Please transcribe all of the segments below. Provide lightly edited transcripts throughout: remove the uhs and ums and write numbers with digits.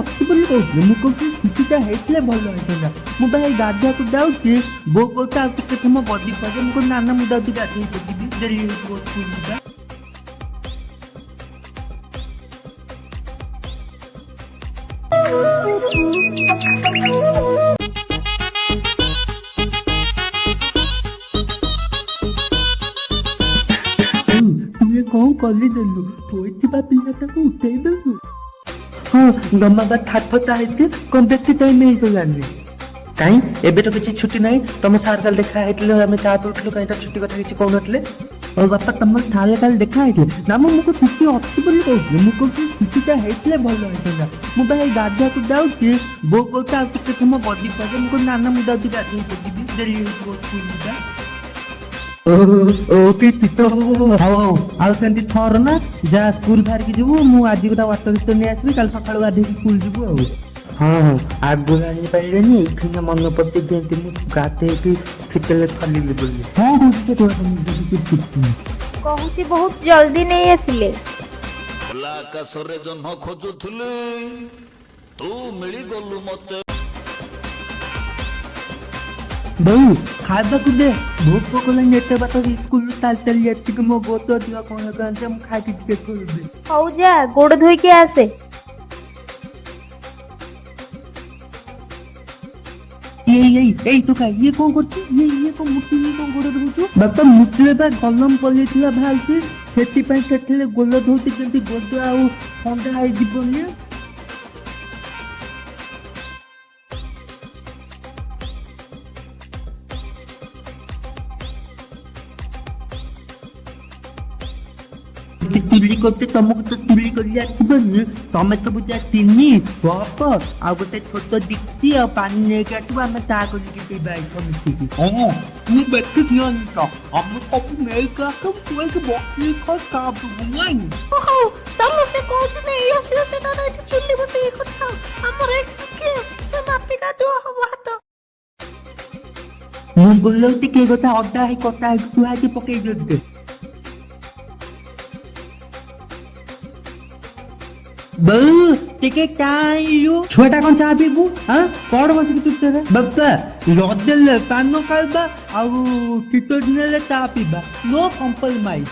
ଅଛି ବୋଲି କହୁଥିଲି। ମୁଁ କହୁଥିଲି ଛୁଟିଟା ହେଇଥିଲେ ଭଲ ହେଇଥାନ୍ତା। ମୁଁ ଭାଇ ଗାଧୋଇବାକୁ ଯାଉଛି, ବୋଉ କହୁଛି ଆଉ ଟିକେ ସମୟ ବଡ଼ି ପରେ। ମୁଁ କହୁଛି ନା ନା ମୁଁ ଯାଉଛି ଗାଧୋଇ ଯିବି, ଡେରି ହେଇଯିବ ସ୍କୁଲ ଯିବା। ତୁ ଏ କଣ କରିଦେଲୁ? ଶୋଇଥିବା ପିଲାଟାକୁ ଉଠେଇ ଦେଲୁ। ହଁ ଜମା ବା ଥାର୍ଥଟା ହେଇଛି, କଣ ବେଶୀ ଟାଇମ୍ ହେଇଗଲାନି। କାଇଁ ଏବେ ତ କିଛି ଛୁଟି ନାହିଁ। ତମ ସାର୍ କାଲି ଦେଖା ହେଇଥିଲେ, ଆମେ ଚା ପିଉଥିଲୁ, କାହିଁ ତ ଛୁଟି କଥା କିଛି କହୁନଥିଲେ। ଓ ବାପା ତମର ସାର୍ କାଲି ଦେଖା ହେଇଥିଲେ ନା? ମୁଁ ଛୁଟି ଅଛି ବୋଲି କହୁଥିଲି। ମୁଁ କହୁଥିଲି ଛୁଟିଟା ହେଇଥିଲେ ଭଲ ହେଇଥାନ୍ତା। ମୁଁ ଭାଇ ଗାଧୋଇବାକୁ ଯାଉଛି, ବୋଉ କହୁଛି ଆଉ ଟିକେ ସମୟ ବଡ଼ି ପରେ। ମୁଁ କହୁଛି ନା ନା ମୁଁ ଯାଉଛି ଗାଧୋଇ ଯିବି, ଡେରି ହେଇଯିବ ସ୍କୁଲ ଯିବା। ହଉ ଆଉ ସେମିତି ଥର ନା ଯା ସ୍କୁଲ ବାହାରିକି ଯିବୁ। ମୁଁ ଆଜି ଗୋଟେ ୱାଟର ଷ୍ଟୋର ନେଇ ଆସିବି, କାଲି ସକାଳୁ ଗାଧୋଇକି ସ୍କୁଲ ଯିବୁ ଆଉ। ହଁ ଆଗରୁ ଆଣିପାରିଲେନି, ଏଇଖିନା ମନେ ପଡିଛି କେମିତି ମୁଁ ଗାଧୋଇକି ଫିତେଲେ ଥଲିଲି ବୋଲି। ହଁ ସେ କହୁଛି ବହୁତ ଜଲ୍ଦି ନେଇ ଆସିଲେ। ଖୋଲା ଆକାଶରେ ଜହ୍ନ ଖୋଜୁଥିଲି, ତୁ ମିଳିଗଲୁ ମତେ। ବୋଉ ଖାଇବାକୁ ଦେ, ଭୋକ କଲାଣି। ଏତେ ବାଟ ସ୍କୁଲରୁ ଚାଲି ଚାଲି ଏତିକି ମୋ ଗୋଦ ଦିଅ କଣ ମୁଁ ଖାଇକି ଟିକେ ଶୋଇବି। ହଉ ଯା ଗୋଡ଼ ଧୋଇକି ଆସେ। ଏଇ ଟୋକା ଇଏ କଣ କରୁଛୁ? ଇଏ କଣ ମୁଟିକି କଣ ଗୋଡ଼ ଧୋଉଛୁ? ବାପା ମୁଟିରେ ବା ଗଲମ ପଲେଇଥିଲା ବାହାରିଛି, ସେଥିପାଇଁ ସେଥିରେ ଗୋଡ଼ ଧୋଉଛି, ଯେମିତି ଗୋଡ଼ ଆଉ ଥଣ୍ଡା ହେଇଯିବନି। ଚୁଲି କରୁଛେ, ତମକୁ ତ ଚୁଲି କରି ଆସିବନି। ତମେ ସବୁ ଯା ଚିନି କପ ଆଉ ଗୋଟେ ଛୋଟ ଡିକ୍ଚି ଆଉ ପାଣି ନେଇକି ଆସିବ, ଆମେ ଚା କରିକି ପିଇବା ଏଇଠି ମିଶିକି। ହଁ ତୁ ବେଶୀ ଦିଅନି ତ, ଆମେ ସବୁ ନେଇକି ଆସିବୁ, ତୁ ଏଇଠି ବସିକି ଖାଇ ଚା ପିବୁ ନାଇଁ। ହଉ ଚାଲ, ସେ କହୁଛି ନେଇ ଆସିବ, ସେଟା ଏଠି ଚୁଲି ବସେଇ କଥା। ଆମର ଏଠି ଟିକେ ସେ ମାଟି କାଦୁଅ ହବ ହାତ। ମୁଁ ଗଲେ ଟିକେ କଥା ଅଦା ହେଇ କଟା ହେଇକି ଥୁଆ ହେଇକି ପକେଇ ଦିଅ ଟିକେ। ବୋଉ ଟିକେ ଚା ଆଣିଲୁ। ଛୁଆଟା କଣ ଚା ପିଇବୁ? ପଢ ବସିକି ଚୁପଚାପ। ବାପା ରଜରେ ପାନ ଖାଇବା ଆଉ ଶୀତ ଦିନରେ ଚା ପିଇବା, ନୋ କମ୍ପ୍ରମାଇଜ।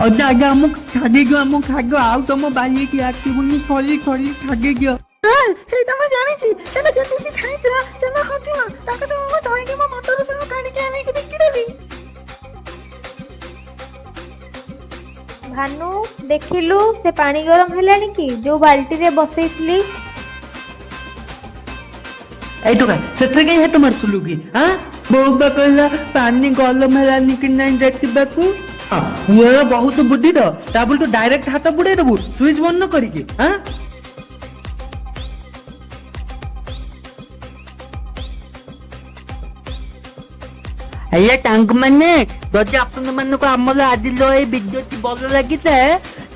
ଅଜା ଆଜ୍ଞା ଆମକୁ ଖାଗେଇଦିଅ, ଆମକୁ ଖାଗ, ଆଉ ତମ ବାଲିକି ଆସିବୁନି, ଖଲି ଖଲି ଖାଗେଇଦିଅ। ସେଇଟା ମୁଁ ଜାଣିଛି, ସେଟା ଯେତିକି ଖାଇଥିଲା ସେଟା ହକିମା, ତାକୁ ସବୁ ମୁଁ ଧୋଇକି ମୋ ମଟର ସବୁ କାଢିକି ଆଣିକି ବିକିଦେବି। ଭାନୁ ଦେଖିଲୁ ସେ ପାଣି ଗରମ ହେଲାଣି କି, ଯୋଉ ବାଲ୍ଟିରେ ବସେଇଥିଲି। ଏଇ ଟୋକା ସେଥିରେ କାଇଁ ହାତ ମାରୁଥିଲୁ କି? ବୋଉ ବା କହିଲା ପାଣି ଗରମ ହେଲାନି କି ନାଇଁ ଦେଖିବାକୁ। ପୁଅର ବହୁତ ବୁଦ୍ଧି ତ, ତା ବୋଲି ତୁ ଡାଇରେକ୍ଟ ହାତ ବୁଡେଇ ଦବୁ ସୁଇଚ ବନ୍ଦ କରିକି। ହେଲେ ତାଙ୍କ ମାନେ ଯଦି ଆପଣ ମାନଙ୍କୁ ଆମର ଆଜିର ଏଇ ଭିଡିଓଟି ଭଲ ଲାଗିଥାଏ,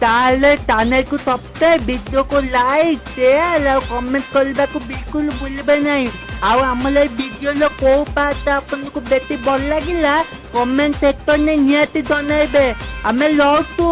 ତାହେଲେ ଚ୍ୟାନେଲକୁ ସବସ୍କ୍ରାଇବ, ଭିଡିଓକୁ ଲାଇକ୍, ସେୟାର ଆଉ କମେଣ୍ଟ କରିବାକୁ ବିଲକୁଲ ଭୁଲିବେ ନାହିଁ। ଆଉ ଆମର ଏଇ ଭିଡିଓର କୋଉ ପାର୍ଟ ଆପଣଙ୍କୁ ବେଶୀ ଭଲ ଲାଗିଲା କମେଣ୍ଟ ସେକ୍ସନରେ ନିହାତି ଜଣାଇବେ। ଆମେ ରହୁଛୁ।